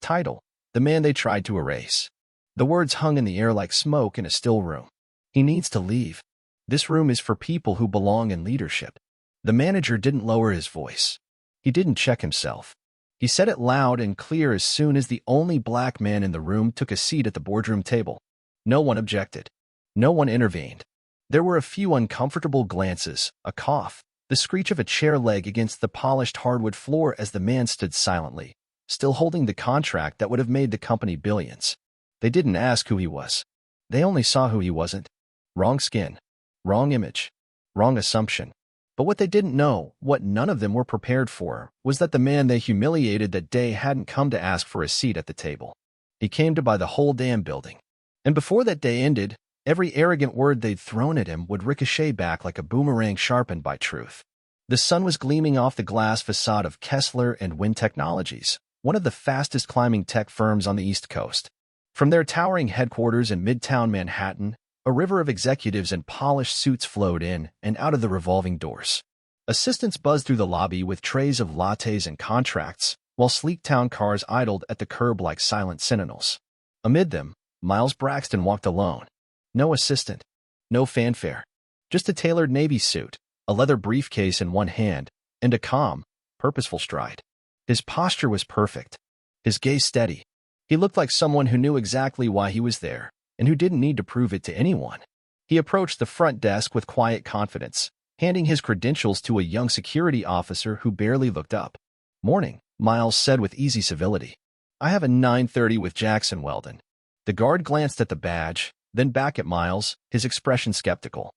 title, the man they tried to erase. The words hung in the air like smoke in a still room. He needs to leave. This room is for people who belong in leadership. The manager didn't lower his voice. He didn't check himself. He said it loud and clear as soon as the only black man in the room took a seat at the boardroom table. No one objected. No one intervened. There were a few uncomfortable glances, a cough, the screech of a chair leg against the polished hardwood floor as the man stood silently, still holding the contract that would have made the company billions. They didn't ask who he was. They only saw who he wasn't. Wrong skin. Wrong image. Wrong assumption. But what they didn't know, what none of them were prepared for, was that the man they humiliated that day hadn't come to ask for a seat at the table. He came to buy the whole damn building. And before that day ended, every arrogant word they'd thrown at him would ricochet back like a boomerang sharpened by truth. The sun was gleaming off the glass facade of Kessler and Wind Technologies, one of the fastest climbing tech firms on the East Coast. From their towering headquarters in Midtown Manhattan, a river of executives in polished suits flowed in and out of the revolving doors. Assistants buzzed through the lobby with trays of lattes and contracts, while sleek town cars idled at the curb like silent sentinels. Amid them, Miles Braxton walked alone. No assistant. No fanfare. Just a tailored navy suit, a leather briefcase in one hand, and a calm, purposeful stride. His posture was perfect. His gaze steady. He looked like someone who knew exactly why he was there, and who didn't need to prove it to anyone. He approached the front desk with quiet confidence, handing his credentials to a young security officer who barely looked up. "Morning," Miles said with easy civility. "I have a 9:30 with Jackson Weldon." The guard glanced at the badge, then back at Miles, his expression skeptical.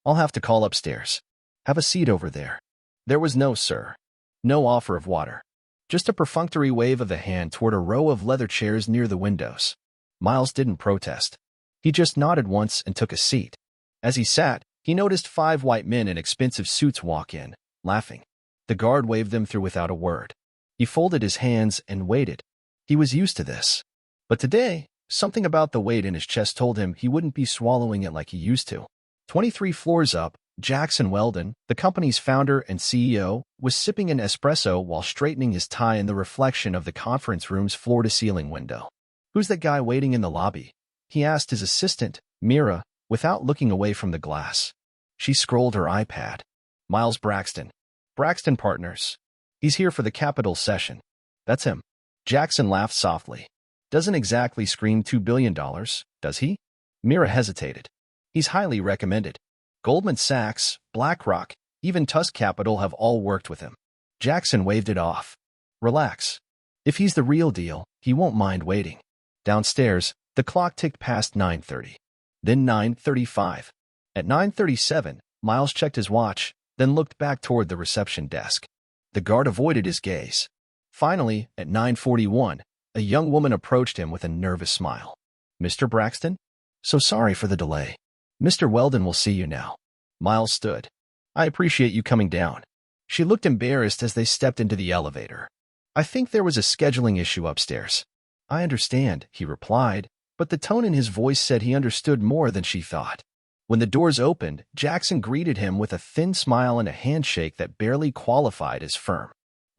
I'll have to call upstairs. Have a seat over there." There was no "sir." No offer of water. Just a perfunctory wave of the hand toward a row of leather chairs near the windows. Miles didn't protest. He just nodded once and took a seat. As he sat, he noticed 5 white men in expensive suits walk in, laughing. The guard waved them through without a word. He folded his hands and waited. He was used to this. But today, something about the weight in his chest told him he wouldn't be swallowing it like he used to. 23 floors up, Jackson Weldon, the company's founder and CEO, was sipping an espresso while straightening his tie in the reflection of the conference room's floor-to-ceiling window. "Who's that guy waiting in the lobby?" he asked his assistant, Mira, without looking away from the glass. She scrolled her iPad. "Miles Braxton. Braxton Partners. He's here for the capital session." "That's him." Jackson laughed softly. "Doesn't exactly scream $2 billion, does he?" Mira hesitated. "He's highly recommended. Goldman Sachs, BlackRock, even Tusk Capital have all worked with him." Jackson waved it off. "Relax. If he's the real deal, he won't mind waiting." Downstairs, the clock ticked past 9:30. Then 9:35. At 9:37, Miles checked his watch, then looked back toward the reception desk. The guard avoided his gaze. Finally, at 9:41, a young woman approached him with a nervous smile. "Mr. Braxton? So sorry for the delay. Mr. Weldon will see you now." Miles stood. "I appreciate you coming down." She looked embarrassed as they stepped into the elevator. "I think there was a scheduling issue upstairs." "I understand," he replied, but the tone in his voice said he understood more than she thought. When the doors opened, Jackson greeted him with a thin smile and a handshake that barely qualified as firm.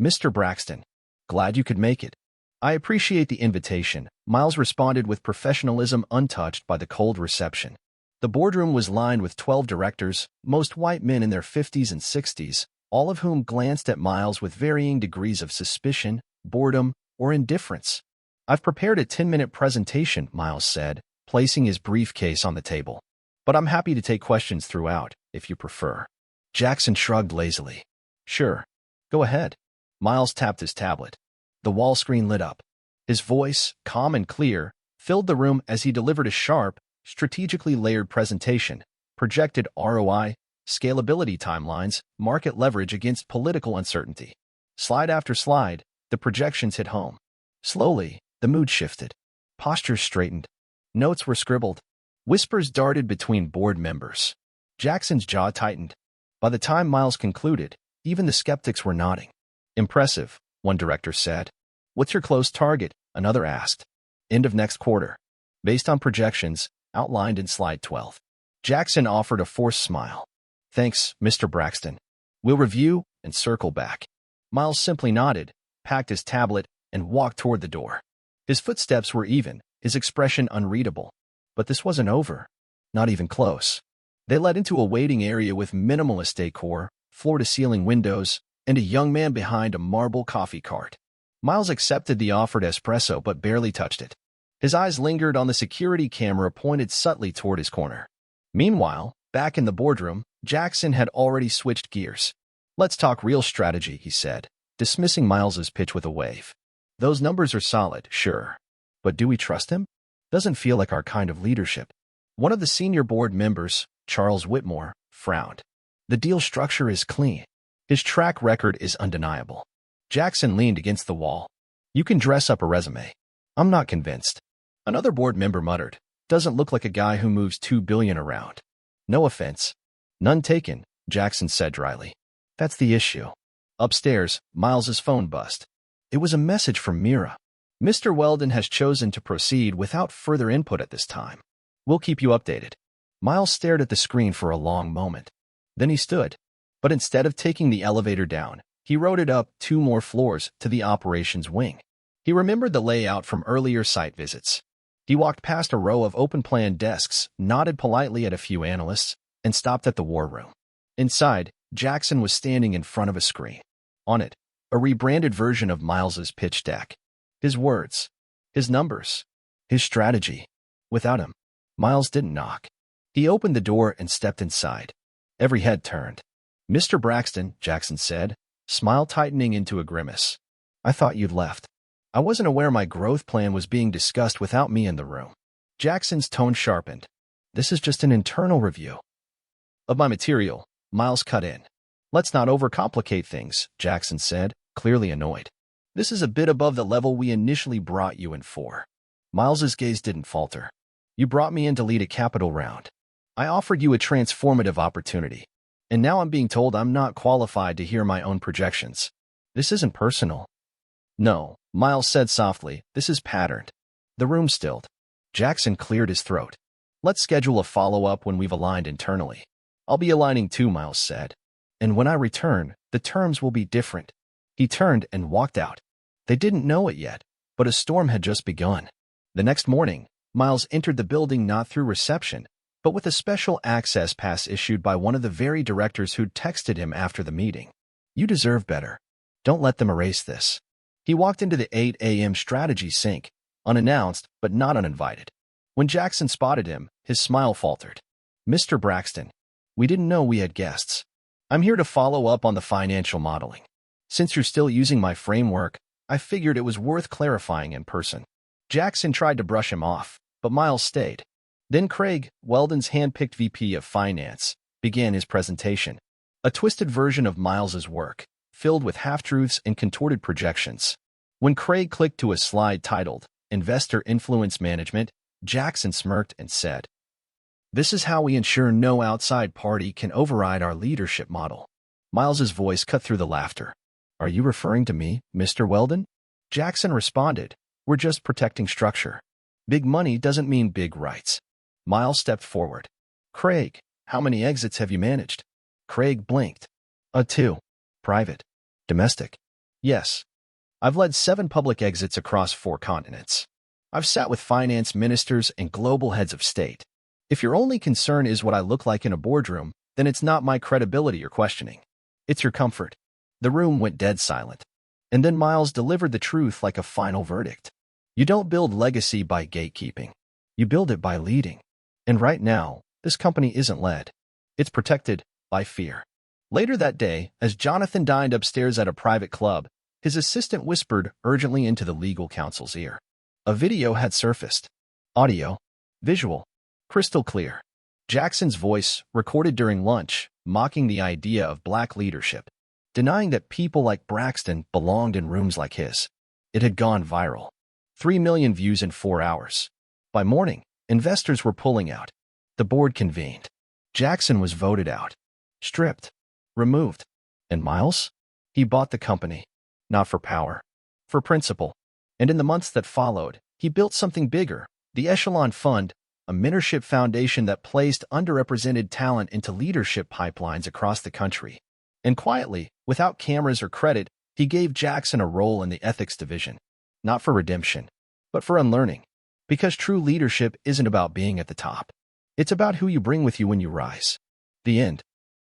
"Mr. Braxton, glad you could make it." "I appreciate the invitation," Miles responded with professionalism untouched by the cold reception. The boardroom was lined with 12 directors, most white men in their 50s and 60s, all of whom glanced at Miles with varying degrees of suspicion, boredom, or indifference. "I've prepared a 10-minute presentation," Miles said, placing his briefcase on the table. "But I'm happy to take questions throughout, if you prefer." Jackson shrugged lazily. "Sure. Go ahead." Miles tapped his tablet. The wall screen lit up. His voice, calm and clear, filled the room as he delivered a sharp, strategically layered presentation, projected ROI, scalability timelines, market leverage against political uncertainty. Slide after slide, the projections hit home. Slowly, the mood shifted. Postures straightened. Notes were scribbled. Whispers darted between board members. Jackson's jaw tightened. By the time Miles concluded, even the skeptics were nodding. "Impressive," one director said. "What's your close target?" another asked. "End of next quarter. Based on projections outlined in slide 12. Jackson offered a forced smile. "Thanks, Mr. Braxton. We'll review and circle back." Miles simply nodded, packed his tablet, and walked toward the door. His footsteps were even, his expression unreadable. But this wasn't over. Not even close. They led into a waiting area with minimalist decor, floor-to-ceiling windows, and a young man behind a marble coffee cart. Miles accepted the offered espresso but barely touched it. His eyes lingered on the security camera pointed subtly toward his corner. Meanwhile, back in the boardroom, Jackson had already switched gears. "Let's talk real strategy," he said, dismissing Miles's pitch with a wave. "Those numbers are solid, sure. But do we trust him? Doesn't feel like our kind of leadership." One of the senior board members, Charles Whitmore, frowned. "The deal structure is clean. His track record is undeniable." Jackson leaned against the wall. "You can dress up a resume. I'm not convinced." Another board member muttered, "Doesn't look like a guy who moves $2 billion around." "No offense." "None taken," Jackson said dryly. "That's the issue." Upstairs, Miles's phone buzzed. It was a message from Mira. "Mr. Weldon has chosen to proceed without further input at this time. We'll keep you updated." Miles stared at the screen for a long moment. Then he stood. But instead of taking the elevator down, he rode it up 2 more floors to the operations wing. He remembered the layout from earlier site visits. He walked past a row of open-plan desks, nodded politely at a few analysts, and stopped at the war room. Inside, Jackson was standing in front of a screen. On it, a rebranded version of Miles's pitch deck. His words, his numbers, his strategy. Without him, Miles didn't knock. He opened the door and stepped inside. Every head turned. "Mr. Braxton," Jackson said, smile tightening into a grimace. "I thought you'd left. I wasn't aware my growth plan was being discussed without me in the room." Jackson's tone sharpened. "This is just an internal review of my material," Miles cut in. "Let's not overcomplicate things," Jackson said, clearly annoyed. "This is a bit above the level we initially brought you in for." Miles's gaze didn't falter. "You brought me in to lead a capital round. I offered you a transformative opportunity. And now I'm being told I'm not qualified to hear my own projections. This isn't personal." "No," Miles said softly, "this is patterned." The room stilled. Jackson cleared his throat. "Let's schedule a follow-up when we've aligned internally." "I'll be aligning too," Miles said. "And when I return, the terms will be different." He turned and walked out. They didn't know it yet, but a storm had just begun. The next morning, Miles entered the building not through reception, but with a special access pass issued by one of the very directors who'd texted him after the meeting. "You deserve better. Don't let them erase this." He walked into the 8 a.m. strategy sync, unannounced but not uninvited. When Jackson spotted him, his smile faltered. "Mr. Braxton, we didn't know we had guests. I'm here to follow up on the financial modeling. Since you're still using my framework, I figured it was worth clarifying in person." Jackson tried to brush him off, but Miles stayed. Then Craig, Weldon's hand-picked VP of Finance, began his presentation. A twisted version of Miles's work, filled with half-truths and contorted projections. When Craig clicked to a slide titled, Investor Influence Management, Jackson smirked and said, "This is how we ensure no outside party can override our leadership model." Miles's voice cut through the laughter. "Are you referring to me, Mr. Weldon?" Jackson responded, "We're just protecting structure. Big money doesn't mean big rights." Miles stepped forward. "Craig, how many exits have you managed?" Craig blinked. 2. Private. Domestic. Yes. I've led 7 public exits across 4 continents. I've sat with finance ministers and global heads of state. If your only concern is what I look like in a boardroom, then it's not my credibility you're questioning. It's your comfort." The room went dead silent. And then Miles delivered the truth like a final verdict. "You don't build legacy by gatekeeping. You build it by leading. And right now, this company isn't led. It's protected by fear." Later that day, as Jonathan dined upstairs at a private club, his assistant whispered urgently into the legal counsel's ear. A video had surfaced. Audio, visual, crystal clear. Jackson's voice, recorded during lunch, mocking the idea of black leadership, denying that people like Braxton belonged in rooms like his. It had gone viral. 3 million views in 4 hours. By morning, investors were pulling out. The board convened. Jackson was voted out. Stripped. Removed. And Miles? He bought the company. Not for power. For principle. And in the months that followed, he built something bigger, the Echelon Fund, a mentorship foundation that placed underrepresented talent into leadership pipelines across the country. And quietly, without cameras or credit, he gave Jackson a role in the ethics division. not for redemption, but for unlearning. Because true leadership isn't about being at the top. It's about who you bring with you when you rise. The end.